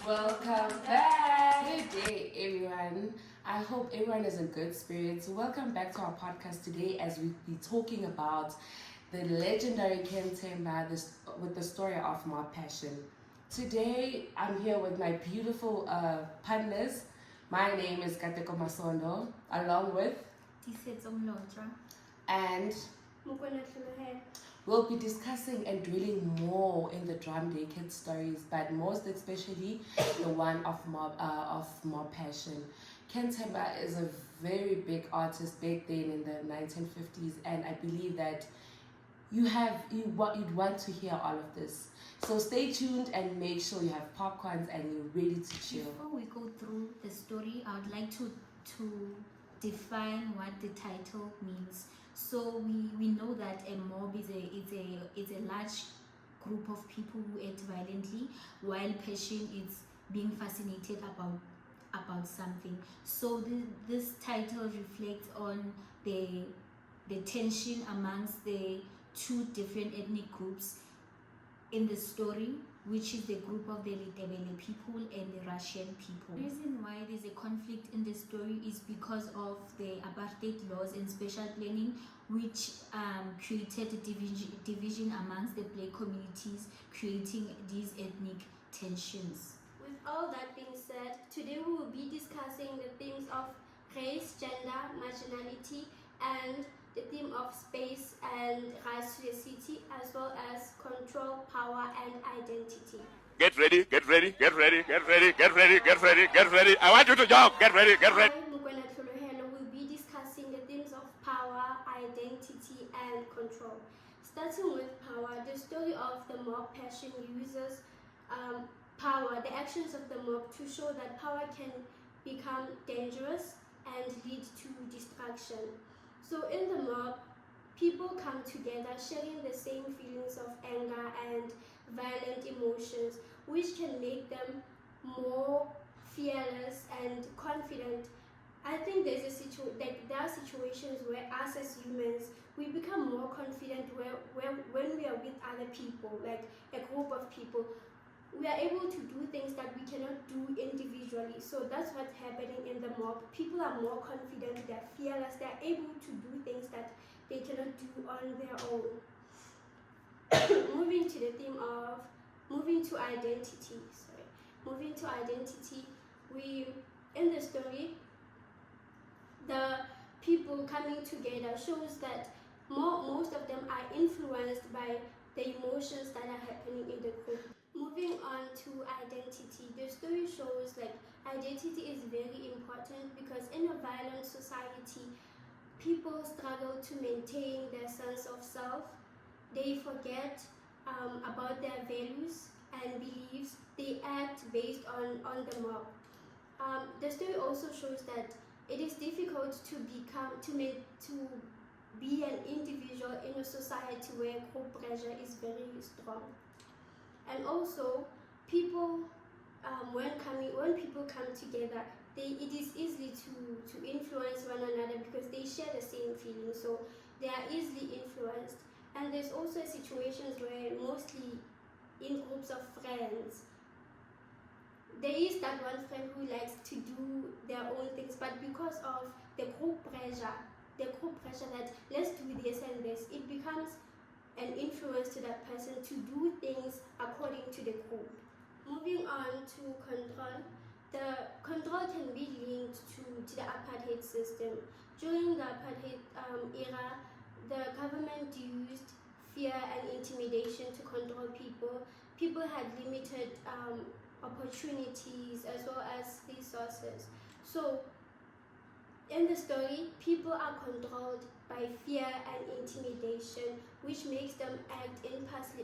Welcome back. Good day, everyone. I hope everyone is in good spirits. Welcome back to our podcast today as we'll be talking about the legendary Nkateko with the story of Mob Passion. Today, I'm here with my beautiful partners. My name is Nkateko Masondo, along with Tiesetso and Tlholohelo. we'll be discussing and dwelling more in the drum day kid stories, but most especially the one of Mob Passion. Nkateko is a very big artist back then in the 1950s, and I believe that you'd want to hear all of this. So stay tuned and make sure you have popcorns and you're ready to chill. Before we go through the story, I would like to define what the title means. So we know that a mob is a large group of people who act violently, while passion is being fascinated about something. So this title reflects on the tension amongst the two different ethnic groups in the story, which is the group of the Tlholohelo people and the Russian people. The reason why there's a conflict in the story is because of the apartheid laws and special planning, which created division amongst the black communities, creating these ethnic tensions. With all that being said, today we will be discussing the themes of race, gender, marginality, and the theme of space and rise to the city, as well as control, power, and identity. Get ready, get ready, get ready, get ready, get ready, get ready, get ready. I want you to jump. Get ready, get ready. Tlholohelo will be discussing the themes of power, identity, and control. Starting with power, the story of the mob passion uses power, the actions of the mob, to show that power can become dangerous and lead to destruction. So in the mob, people come together sharing the same feelings of anger and violent emotions, which can make them more fearless and confident. I think there are situations where us as humans, we become more confident when we are with other people, like a group of people. We are able to do things that we cannot do individually. So that's what's happening in the mob. People are more confident, they're fearless, they're able to do things that they cannot do on their own. Moving to identity. In the story, the people coming together shows that most of them are influenced by the emotions that are happening in the group. Moving on to identity, the story shows like identity is very important because in a violent society, people struggle to maintain their sense of self. They forget about their values and beliefs. They act based on the mob. The story also shows that it is difficult to be an individual in a society where group pressure is very strong. And also, people when people come together, it is easy to influence one another because they share the same feelings, so they are easily influenced. And there's also situations where mostly in groups of friends, there is that one friend who likes to do their own things, but because of the group pressure that let's do this and this, it becomes an influence to that person to do things according to the group. Moving on to control. The control can be linked to the apartheid system. During the apartheid era, the government used fear and intimidation to control people. People had limited opportunities as well as resources. So in the story, people are controlled by fear and intimidation, which makes them act impulsively,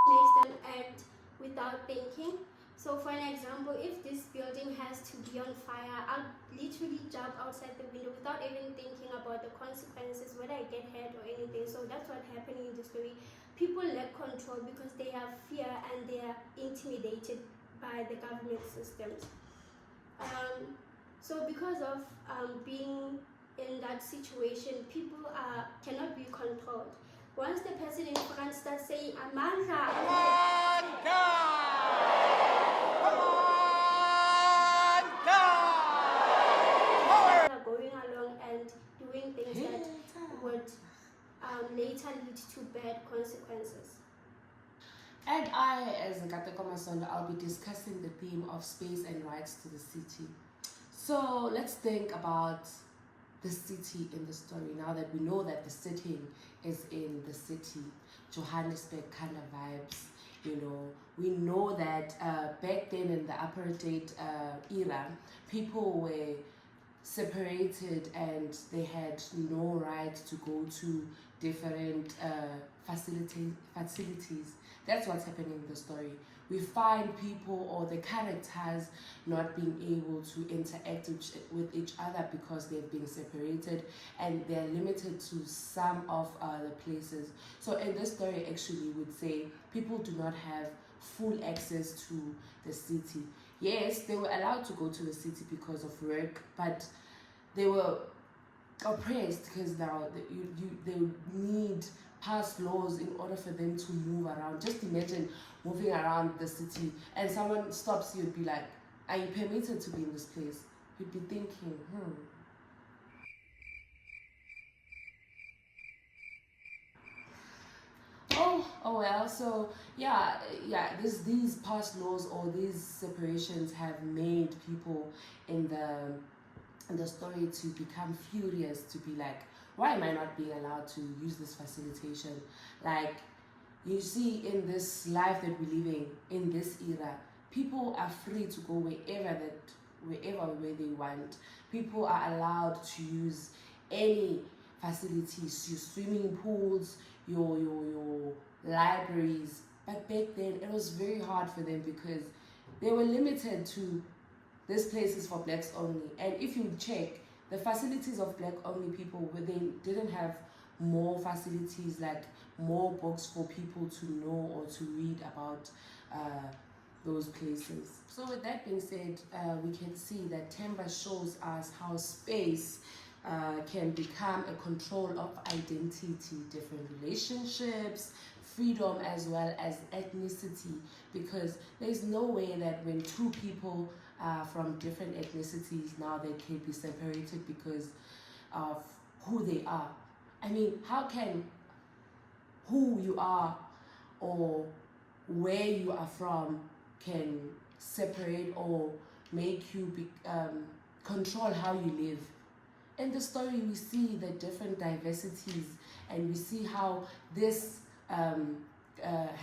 makes them act without thinking. So for an example, if this building has to be on fire, I'll literally jump outside the window without even thinking about the consequences, whether I get hurt or anything. So that's what's happening in the story. People lack control because they have fear and they are intimidated by the government systems. So because of being in that situation, people cannot be controlled. Once the person in front starts saying Amandla, had consequences. And I, as Nkateko Masondo, I'll be discussing the theme of space and rights to the city. So let's think about the city in the story now that we know that the setting is in the city, Johannesburg kind of vibes. We know that back then in the apartheid era, people were separated and they had no right to go to different facilities. That's what's happening in the story. We find people or the characters not being able to interact with each other because they've been separated and they're limited to some of the places. So in this story, actually, would say people do not have full access to the city. Yes, they were allowed to go to the city because of work, but they were oppressed because now they need pass laws in order for them to move around. Just imagine moving around the city and someone stops you and be like, are you permitted to be in this place? You'd be thinking, Oh well, so yeah, these past laws or these separations have made people in the story to become furious, to be like, why am I not being allowed to use this facilitation? Like, you see, in this life that we're living in this era, people are free to go wherever where they want. People are allowed to use any facilities, your swimming pools, your libraries. But back then it was very hard for them because they were limited to this place is for blacks only. And if you check the facilities of black only people, where they didn't have more facilities, like more books for people to know or to read about those places. So with that being said, we can see that Themba shows us how space can become a control of identity, different relationships, freedom, as well as ethnicity, because there's no way that when two people from different ethnicities now they can be separated because of who they are. I mean, how can who you are or where you are from can separate or make you control how you live? In the story, we see the different diversities and we see how this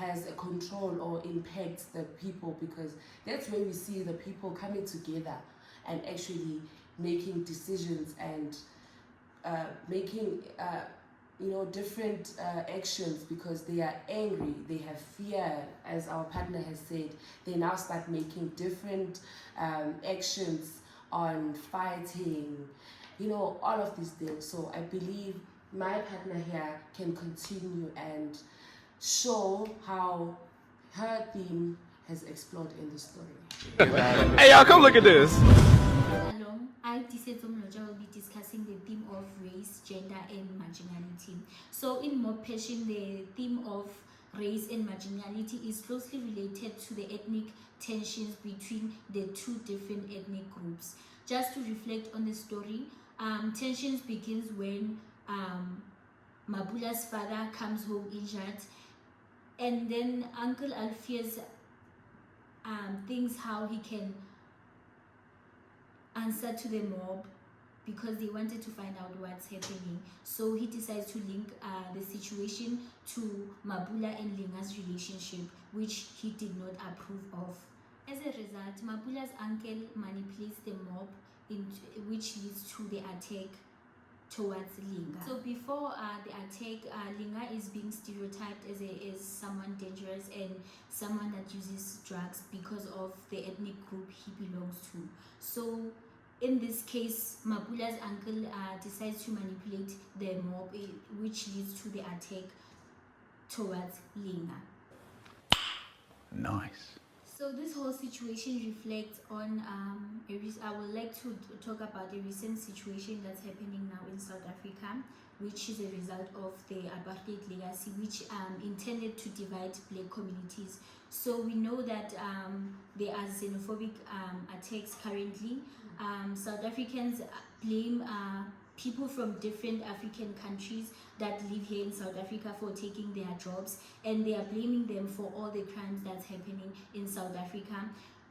has a control or impacts the people, because that's where we see the people coming together and actually making decisions and making different actions because they are angry, they have fear. As our partner has said, they now start making different actions on fighting, all of these things. So I believe my partner here can continue and show how her theme has explored in the story. Hey, y'all, come look at this. Along, I, Tiesetso, will be discussing the theme of race, gender, and marginality. So in More Passion, the theme of race and marginality is closely related to the ethnic tensions between the two different ethnic groups. Just to reflect on the story, tensions begins when Mabula's father comes home injured, and then Uncle Alpheus thinks how he can answer to the mob because they wanted to find out what's happening. So he decides to link the situation to Mabula and Linga's relationship, which he did not approve of. As a result, Mabula's uncle manipulates the mob, which leads to the attack towards Linga. So before the attack, Linga is being stereotyped as someone dangerous and someone that uses drugs because of the ethnic group he belongs to. So in this case, Mabula's uncle decides to manipulate the mob, which leads to the attack towards Linga. Nice. So this whole situation reflects on I would like to talk about a recent situation that's happening now in South Africa, which is a result of the apartheid legacy, which intended to divide black communities. So we know that there are xenophobic attacks currently. South Africans blame people from different African countries that live here in South Africa for taking their jobs, and they are blaming them for all the crimes that's happening in South Africa,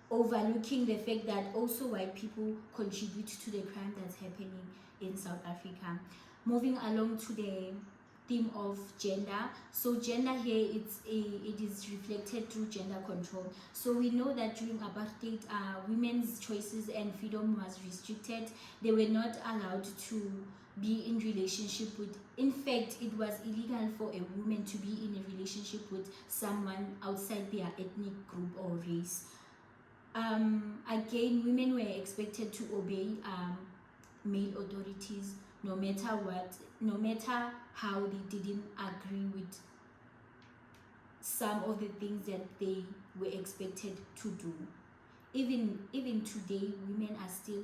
overlooking the fact that also white people contribute to the crime that's happening in South Africa. Moving along to the theme of gender. So gender here, it is reflected through gender control. So we know that during apartheid, women's choices and freedom was restricted. They were not allowed to be in relationship with, in fact, it was illegal for a woman to be in a relationship with someone outside their ethnic group or race. Again, women were expected to obey male authorities no matter what, no matter how they didn't agree with some of the things that they were expected to do. Even today, women are still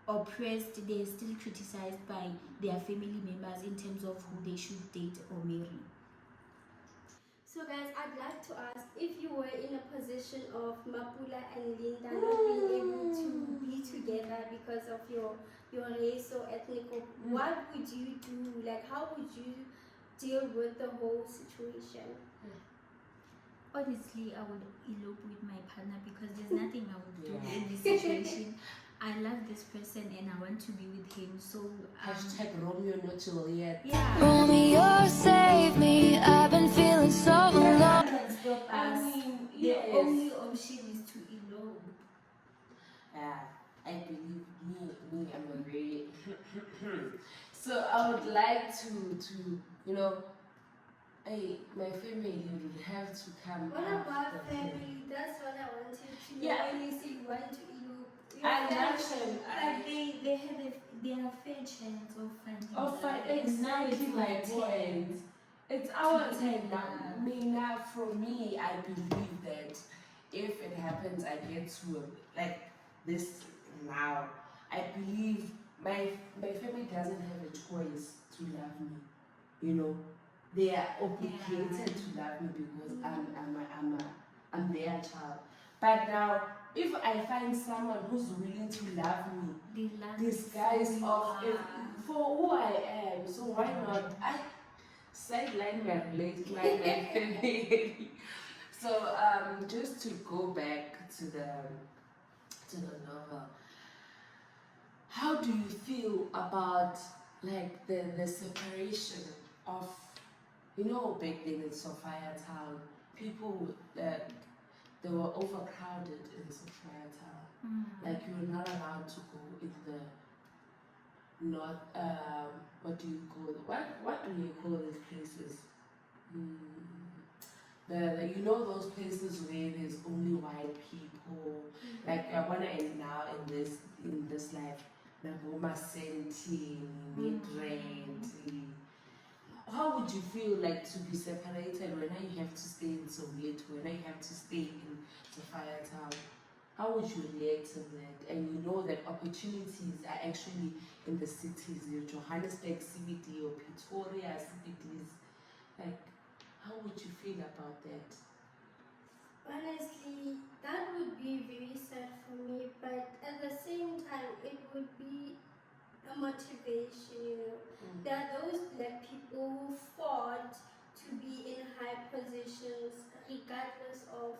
oppressed. They're still criticized by their family members in terms of who they should date or marry. So guys, I'd like to ask, if you were in a position of Mapula and Linda not being able to be together because of your race or ethnic group, what would you do? Like, how would you deal with the whole situation? Honestly, I would elope with my partner because there's nothing I would do in this situation. I love this person and I want to be with him. So Hashtag Romeo not Juliet. yeah. Romeo, save me. I've been feeling so alone. Stop us. Yes. The only option is to elope. Yeah, I believe me, I'm a very so I would like to you know, my family would have to come. What about after me. family? That's what I wanted to know. Yeah. When you say you want to elope, I love them. But they have a fair chance of finding Exactly my point. It's our time now. For me, I believe that if it happens, I get to like this now. I believe my family doesn't have a choice to love me. You know, they are obligated to love me because I'm their child. But now, if I find someone who's willing to love me, disguise of for who I am, so why not? I sideline my family. So just to go back to the novel, how do you feel about like the separation of, you know, back then in Sophia Town, people they were overcrowded in Sophia Town. Like you were not allowed to go in the what do you call these places? You know those places where there's only white people. Like I wanna end now in this life. Nagoma Senti, Midrand. How would you feel like to be separated when you have to stay in Soweto, when you have to stay in Sophia Town? How would you react to that? And you know that opportunities are actually in the cities, your Johannesburg CBD or Pretoria CBDs. Like, how would you feel about that? Honestly, that would be very sad for me, but at the same time, it would be a motivation, you know. There are those black people who fought to be in high positions regardless of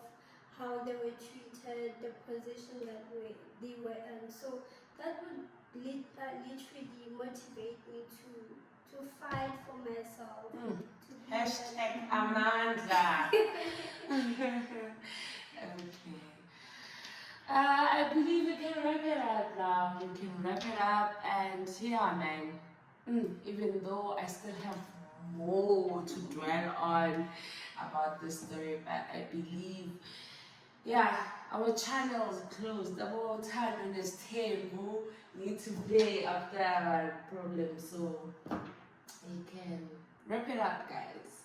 how they were treated, the position that they were in. So that would literally motivate me to fight for myself. To be Hashtag Amanda. Okay. I believe we can wrap it up now. We can wrap it up, and yeah, man. Even though I still have more to dwell on about this story, but I believe, yeah, our channel is closed. The whole time on this table need to play after our problem, so you can wrap it up, guys.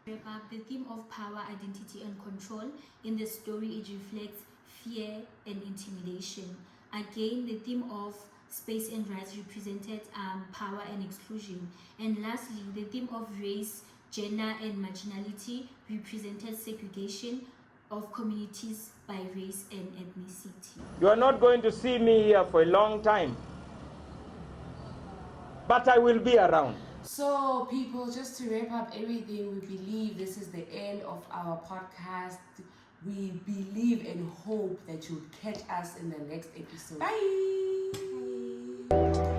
The theme of power, identity, and control in the story, it reflects fear and intimidation. Again, the theme of space and rights represented power and exclusion. And lastly, the theme of race, gender, and marginality represented segregation of communities by race and ethnicity. You are not going to see me here for a long time. but I will be around. So, people, just to wrap up everything, we believe this is the end of our podcast. We believe and hope that you'll catch us in the next episode. Bye.